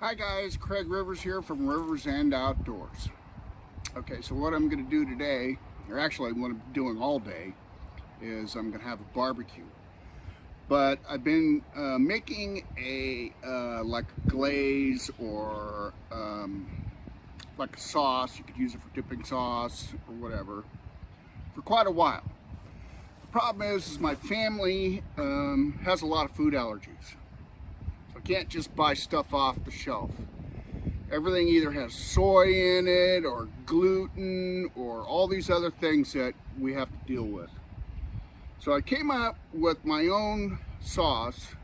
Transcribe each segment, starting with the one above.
Hi guys, Craig Rivers here from Rivers and Outdoors. Okay, so what I'm going to do today, or actually what I'm doing all day, is I'm going to have a barbecue. But I've been making a like a glaze or like a sauce. You could use it for dipping sauce or whatever for quite a while. The problem is my family has a lot of food allergies. So I can't just buy stuff off the shelf. Everything either has soy in it or gluten or all these other things that we have to deal with. So I came up with my own sauce,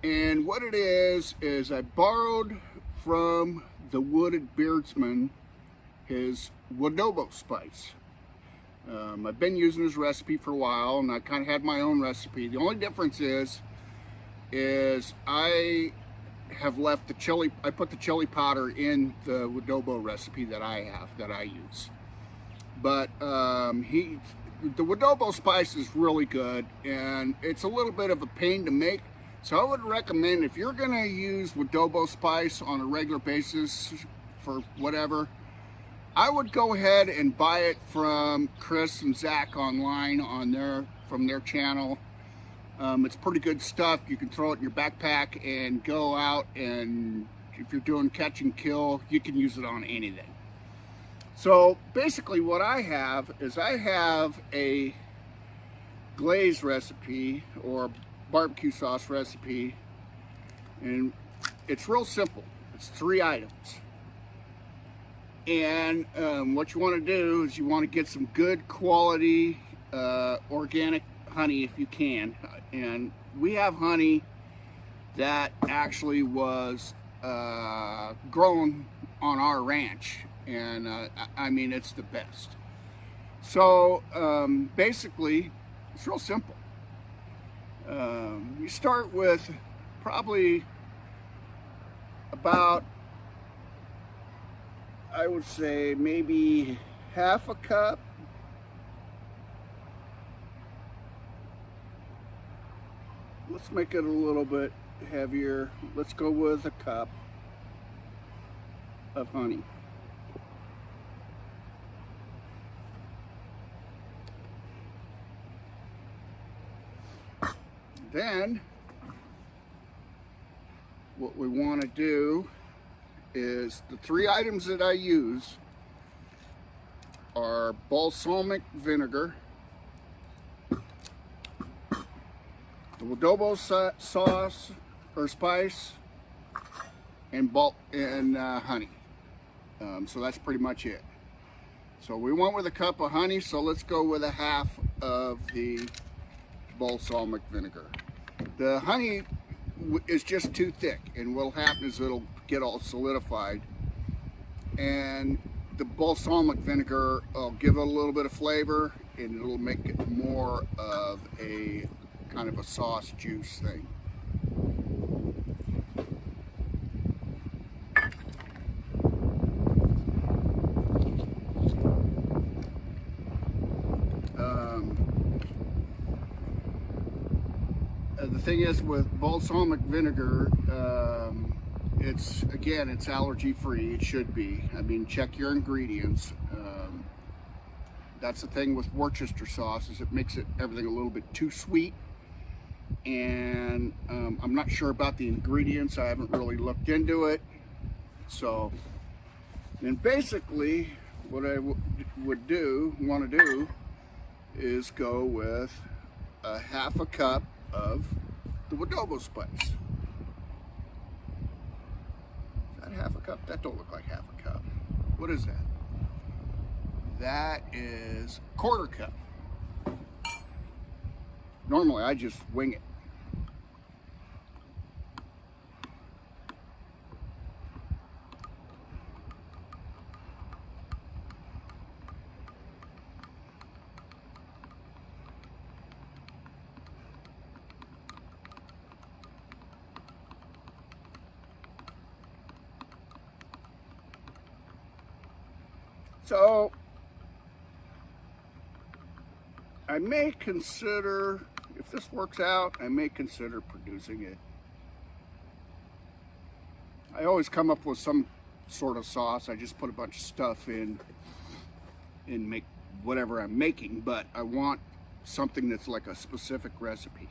and what it is I borrowed from the Wooded Beardsman his Woodobo spice. I've been using his recipe for a while, and I kind of had my own recipe. The only difference is I have left the chili. I put the chili powder in the Woodobo recipe that I use. But the Woodobo spice is really good, and it's a little bit of a pain to make. So I would recommend, if you're gonna use Woodobo spice on a regular basis for whatever, I would go ahead and buy it from Chris and Zach online from their channel. It's pretty good stuff. You can throw it in your backpack and go out, and if you're doing catch and kill, you can use it on anything. So basically what I have is a glaze recipe or barbecue sauce recipe, and it's real simple. It's 3 items. And what you want to do is you want to get some good quality organic honey if you can. And we have honey that actually was grown on our ranch, and I mean, it's the best. So basically it's real simple. You start with probably about, I would say, maybe half a cup. Let's make it a little bit heavier. Let's go with a cup of honey. Then what we want to do is, the 3 items that I use are balsamic vinegar, the Woodobo sauce or spice, and honey. So that's pretty much it. So we went with a cup of honey, so let's go with a half of the balsamic vinegar. The honey is just too thick, and what'll happen is it'll get all solidified, and the balsamic vinegar will give it a little bit of flavor, and it'll make it more of a kind of a sauce juice thing. The thing is, with balsamic vinegar, it's allergy free. It should be. I mean, check your ingredients. That's the thing with Worcester sauce, is it makes everything a little bit too sweet. And I'm not sure about the ingredients. I haven't really looked into it. So then basically what I want to do is go with a half a cup of the Woodobo spice. Is that half a cup? That don't look like half a cup. What is that? That is a quarter cup. Normally I just wing it. So I may consider, if this works out, I may consider producing it I always come up with some sort of sauce. I just put a bunch of stuff in and make whatever I'm making, but I want something that's like a specific recipe.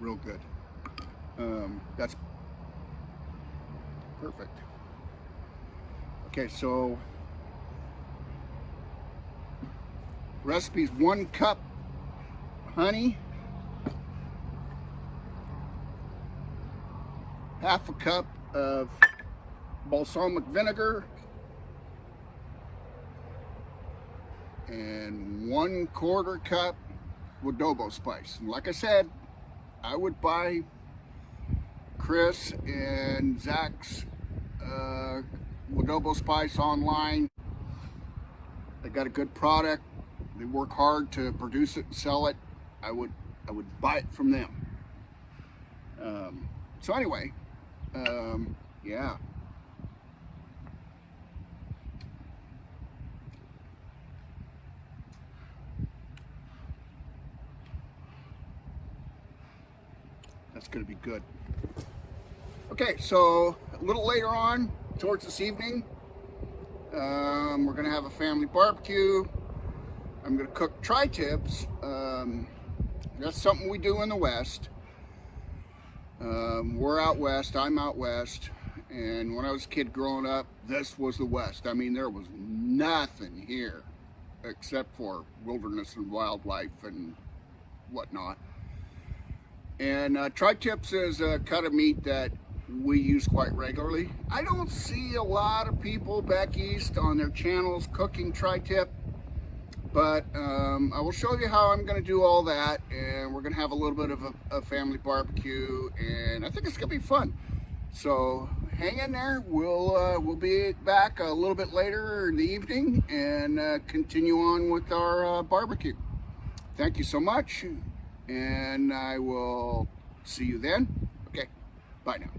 Real good. That's perfect. Okay, so recipes: 1 cup honey, 1/2 cup of balsamic vinegar, and 1/4 cup Woodobo spice. And like I said, I would buy Chris and Zach's Woodobo spice online. They got a good product. They work hard to produce it and sell it. I would buy it from them. So anyway, yeah. That's gonna be good. Okay, so a little later on, towards this evening, we're gonna have a family barbecue. I'm gonna cook tri-tips. That's something we do in the West. We're out West, I'm out West, and when I was a kid growing up, this was the West. I mean, there was nothing here except for wilderness and wildlife and whatnot. And tri-tips is a cut of meat that we use quite regularly. I don't see a lot of people back east on their channels cooking tri-tip, but I will show you how I'm going to do all that, and we're going to have a little bit of a family barbecue, and I think it's going to be fun. So hang in there. We'll be back a little bit later in the evening and continue on with our barbecue. Thank you so much, and I will see you then. Okay, bye now.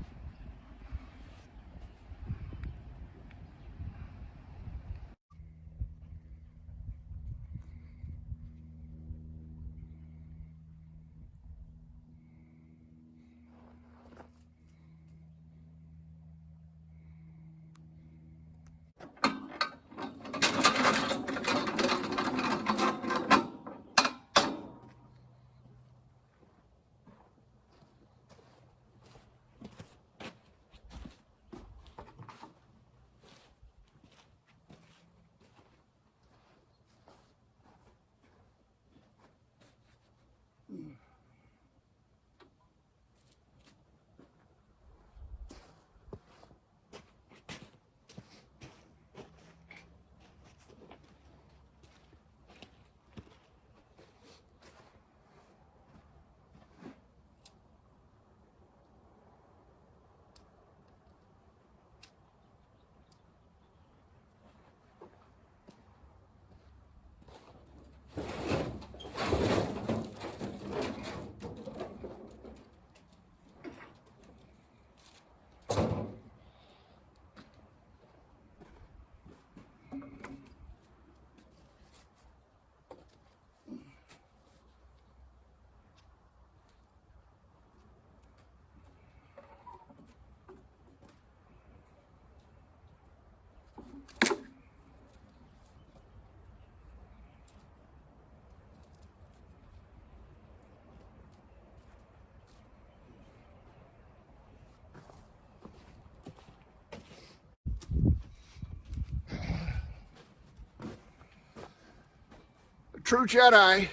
True Jedi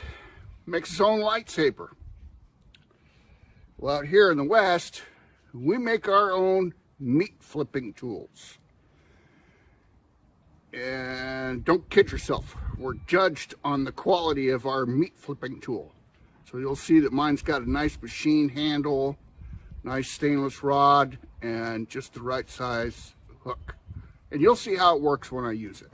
makes his own lightsaber. Well, out here in the West, we make our own meat flipping tools. And don't kid yourself, we're judged on the quality of our meat flipping tool. So you'll see that mine's got a nice machine handle, nice stainless rod, and just the right size hook. And you'll see how it works when I use it.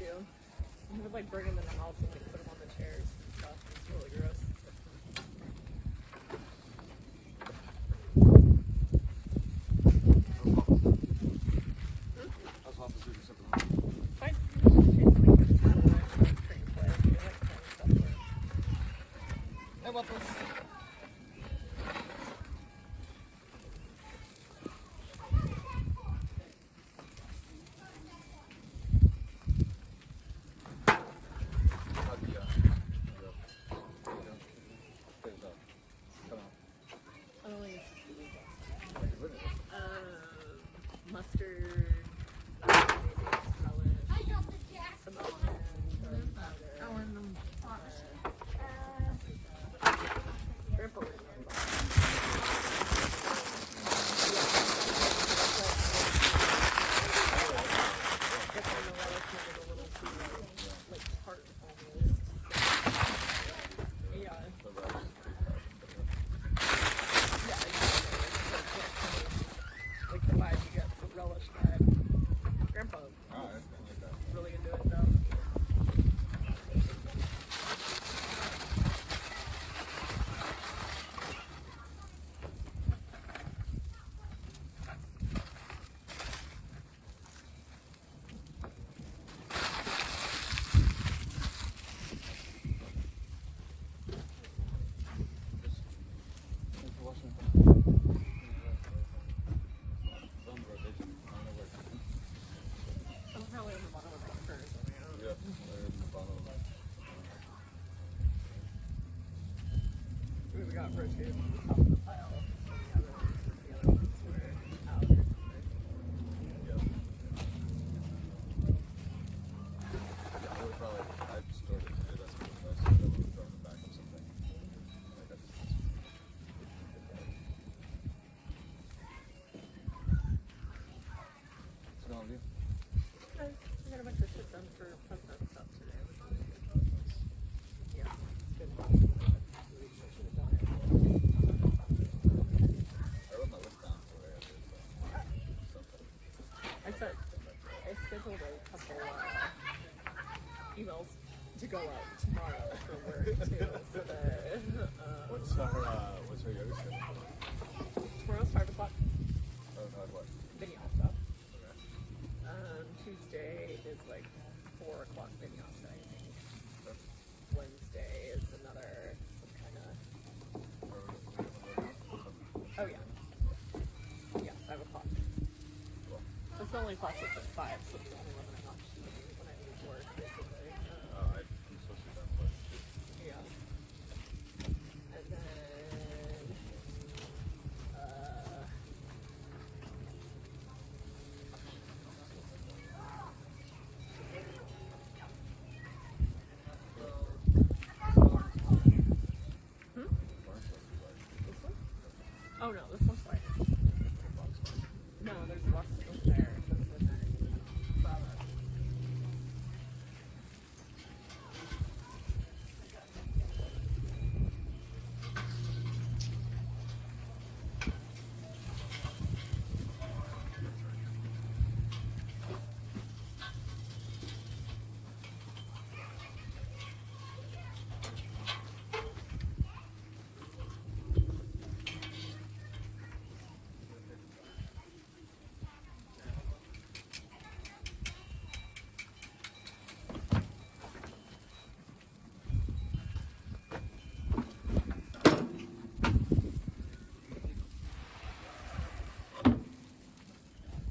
too. You would like bring them in the house and like put them on the chairs and stuff. It's really gross. Fine. Hey, Waffles. Mustard, some like the vibe you get from relish that Grandpa was really into it though. I'm probably in the bottom of the first. Yeah, they're in the bottom of that. We got rotated to the top of the pile. The other ones were out. Yeah. I would probably, I'd stored it today, that's what I said, I would have thrown it back or something. Like that's what's going on with you? I got a bunch of shit done for President stuff today. Yeah, it's good. I wrote my list down for where I did something. I scheduled a couple emails to go out tomorrow for work too. So that, What's her yoga schedule? tomorrow's 5 o'clock Oh, no, what? vinyasa. Okay. Tuesday is like 4 o'clock vinyasa, I think. Okay. Wednesday is another some kind of. Oh yeah. Yeah, 5 o'clock. Cool. That's the only class that's at 5, so it's the only one I'm not when I leave work, basically. I'm supposed to be done with Yeah. And then, this one? Oh no, this one's fine. No, there's lots of stuff there. Fowler.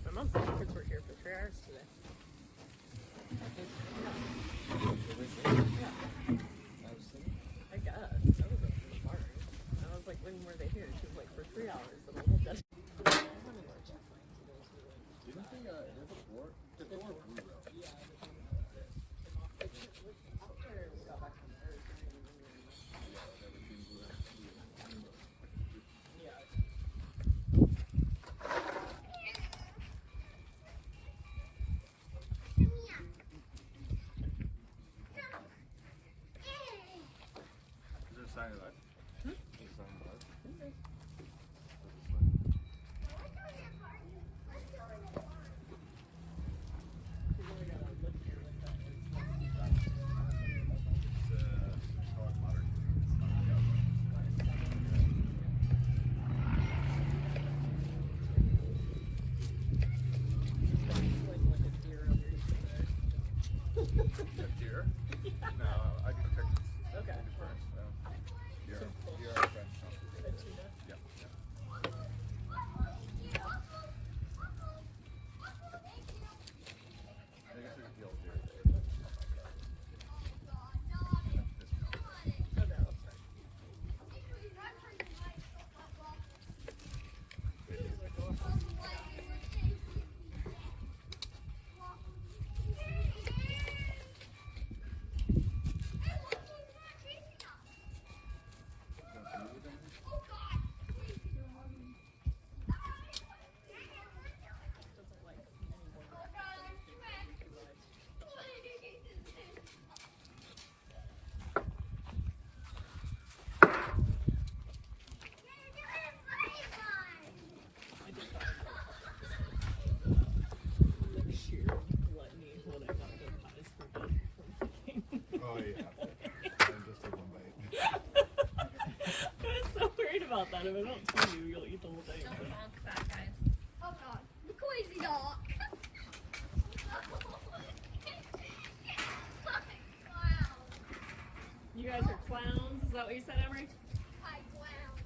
My mom said the kids were here for 3 hours today. I guess. That was a smart. I was like, when were they here? She was like, for 3 hours. And I looked at it. Didn't they, there's a door? The door blew though. Is there a sign of life? Is there a sign of life? about that. If I don't tell you, you'll eat the whole thing. Don't bonk that, guys. Oh god, the crazy dog. Wow. You guys are clowns. Is that what you said, Emery? Hi, clown.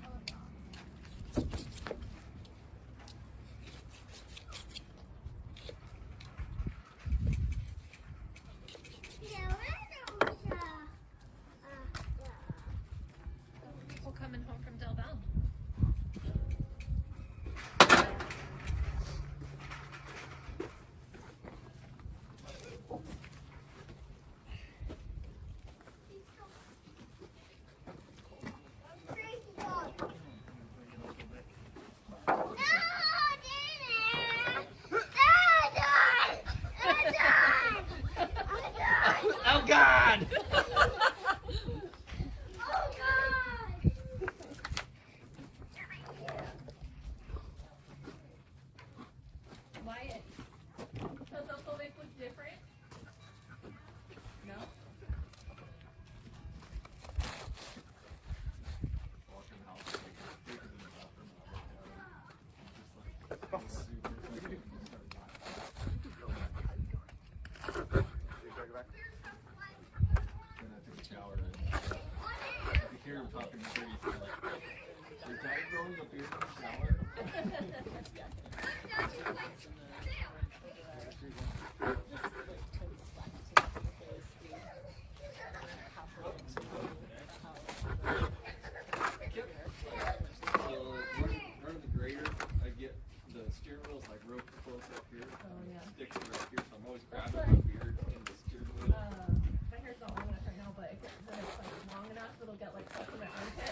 Oh god. People coming home from Del Valle. Oh God! Wyatt, does the phobic look different? No? Then I took a shower and I could hear him talking to Brady. Like, your dad growing up here in the shower? Running the grader, I get the steering wheel's like real close up here. Sticks right here, so I'm always grabbing my beard in the steering wheel. My hair's not long enough right now, but when it's like long enough, it'll get like stuck in my armpit.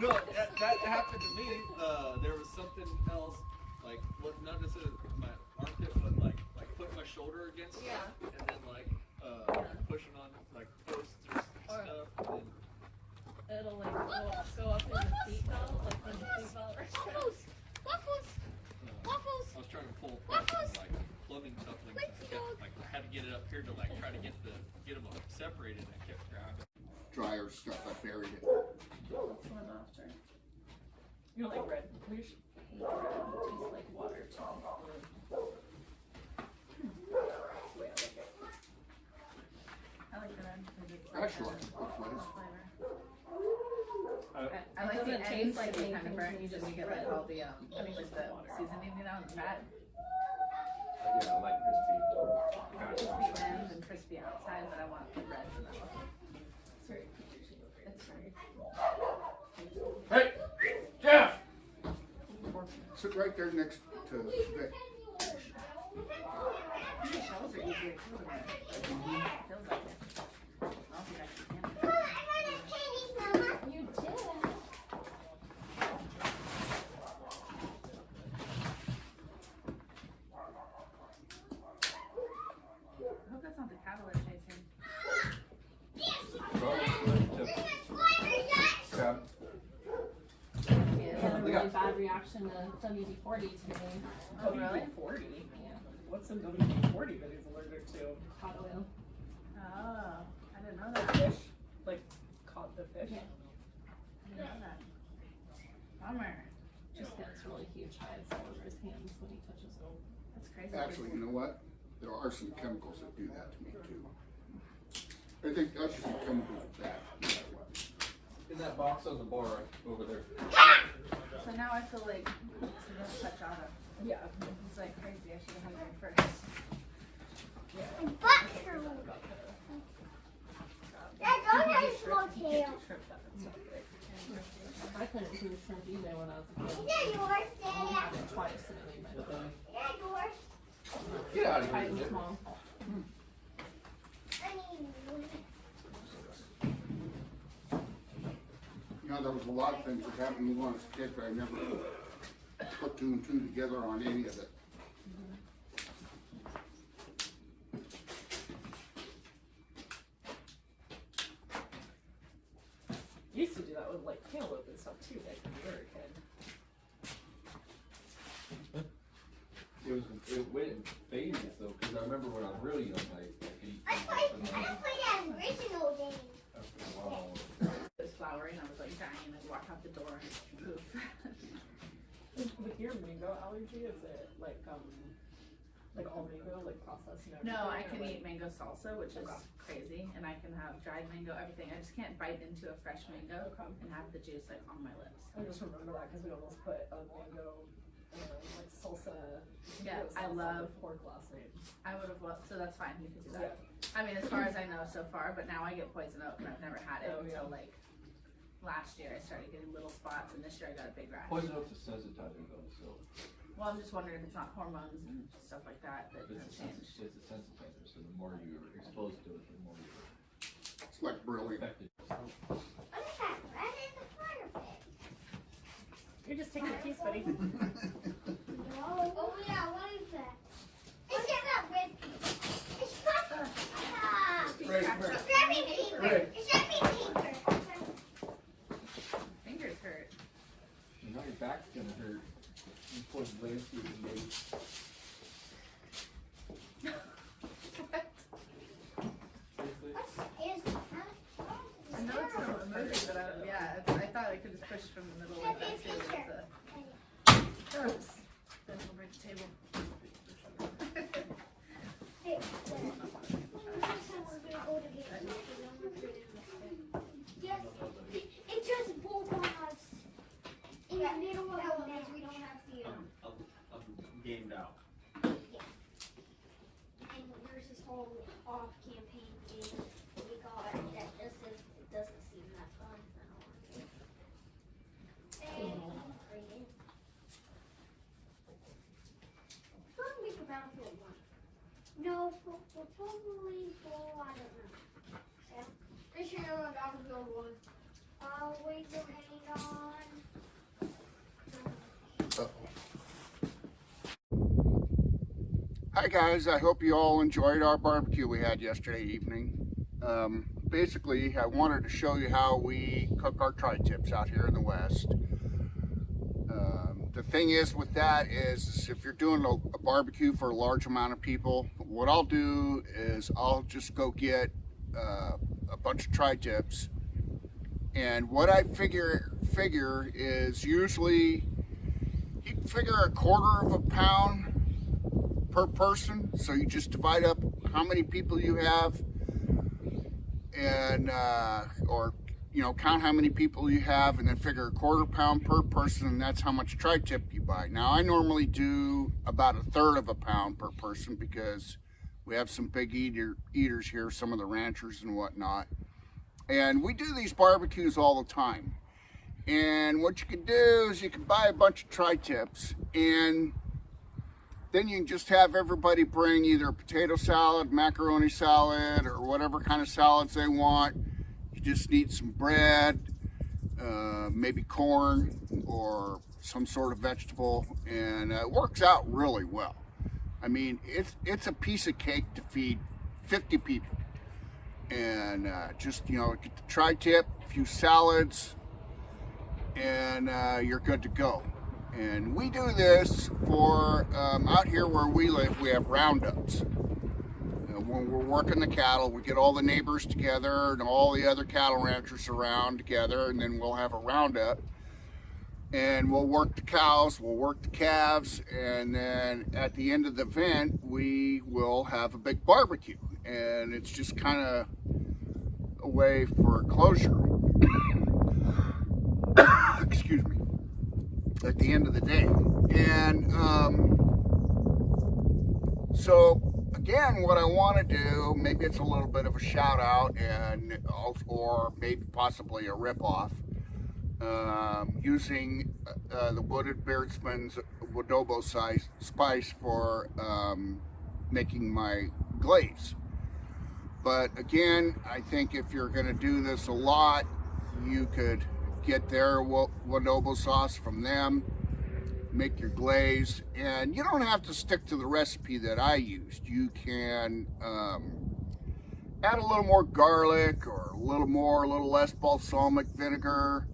No, that happened to me. There was something else, like not necessarily my armpit, but like putting my shoulder against it, and then like pushing on like posts or stuff. And It'll like go up in the seatbelt, like when the seatbelt right Waffles! Waffles! Waffles! I was trying to pull Waffles! like plumbing couplings. Like I had to get it up here to like try to get them separated. And I kept grabbing. Dryer stuff, I buried it. That's one after. You don't like red? We should hate red. It tastes like water too. I like the red. Actually, that's nice. I like It the doesn't ends taste like to be anything kind of to burnt. me, You just just get red. like all the I mean, like just the water. seasoning, you know, and fat. Yeah, I like crispy. Crispy ends and crispy outside, but I want the red in the middle. It's very peachy. It's very. Hey, Jeff! Sit right there next to Vic. The shells are easier too. Than it feels like it. I don't think I can. You did. I hope that's not the cattle are chasing. I had a really bad reaction to WD-40 today. Oh, really? WD-40? Yeah. What's in WD-40 that he's allergic to? Cod oil. Oh, I didn't know that. Fish? Like, caught the fish? I didn't know that. Bummer. Just gets really huge hives all over his hands when he touches them. That's crazy. Actually, you know what? There are some chemicals that do that to me too. I think that's just the chemicals are bad. no matter what. In that box on the bar over there. So now I feel like it's a real touch on him. Yeah. It's like crazy. I should have had him first. I couldn't do shrimp either when I was a kid. I only had it twice and it made my belly Get out of tight here. and Nick. small. You know, there was a lot of things that happened to me when I was a kid, but I never put two and two together on any of it. You used to do that with like cantaloupe and stuff too, like when you were a kid. It went in phases though, because I remember when I was really young, I ate. I played that original game. After a while. It was floury, and I was like, dying and walk out the door and poof. With your mango allergy, is it like all mango, like processed and everything? No, I or can like, eat mango salsa, which is Okay. crazy, and I can have dried mango, everything. I just can't bite into a fresh mango Okay. and have the juice like on my lips. I just remember that because we almost put a mango like salsa. Yeah, mango I salsa love- with pork last night. I would have loved, so that's fine, you could do Yeah. that. I mean, as far as I know so far, but now I get poison oak and I've never had it Oh, until yeah. like last year I started getting little spots, and this year I got a big rash. Poison oak's a sensitizer though, so Well, I'm just wondering if it's not hormones and stuff like that that has changed. it's a sensitizer, so the more you're exposed to it, the more you're It's like brilliant. affected. What is that red in the front of it? You're just taking a piece, buddy. Oh yeah, what is that? It's not red. It's not. Right, It's wrapping paper. Right. It's wrapping paper. Fingers hurt. You know your back's gonna hurt. You put glaze through the gate. Seriously? I know it's not a movie, but I thought I could just push from the middle like that too. Gross. Then we'll break the table. Yes, it just both on us. In the middle of the day, we don't have the. I'm gamed out. And there's this whole off campaign game that we got that just says it doesn't seem that fun. I don't want to. Fun week of Battlefield 1. No, we'll probably go, I don't know. Yeah. This year on Battlefield 1. Wait, so hang on. Hi guys, I hope you all enjoyed our barbecue we had yesterday evening. Basically, I wanted to show you how we cook our tri-tips out here in the West. The thing is with that is if you're doing a barbecue for a large amount of people, what I'll do is I'll just go get a bunch of tri-tips, and what I figure is usually you can figure 1/4 of a pound per person, so you just divide up how many people you have, and or you know, count how many people you have, and then figure 1/4 pound per person, and that's how much tri-tip you buy. Now I normally do about 1/3 of a pound per person because we have some big eaters here, some of the ranchers and whatnot, and we do these barbecues all the time. And what you can do is you can buy a bunch of tri-tips, and then you can just have everybody bring either a potato salad, macaroni salad, or whatever kind of salads they want. You just need some bread, maybe corn or some sort of vegetable, and it works out really well. I mean, it's a piece of cake to feed 50 people. And just, you know, get the tri-tip, a few salads, and you're good to go. And we do this for, out here where we live, we have roundups. When we're working the cattle, we get all the neighbors together and all the other cattle ranchers around together, and then we'll have a roundup. And we'll work the cows, we'll work the calves, and then at the end of the event, we will have a big barbecue. And it's just kind of a way for closure. Excuse me. At the end of the day. And so again, what I want to do, maybe it's a little bit of a shout out, and or maybe possibly a rip off, using the Wooded Beardsman's Woodobo spice for making my glaze. But again, I think if you're going to do this a lot, you could get their Woodobo sauce from them, make your glaze, and you don't have to stick to the recipe that I used. You can add a little more garlic, or a little less balsamic vinegar.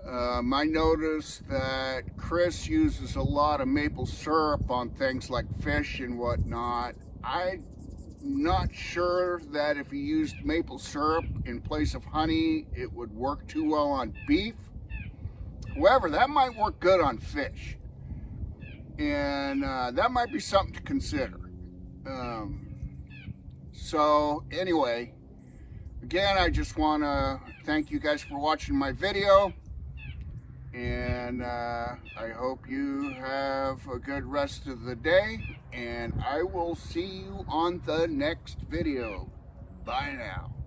I noticed that Chris uses a lot of maple syrup on things like fish and whatnot. I not sure that if you used maple syrup in place of honey, it would work too well on beef. However, that might work good on fish. And that might be something to consider. So anyway, again, I just want to thank you guys for watching my video. And I hope you have a good rest of the day. And I will see you on the next video. Bye now.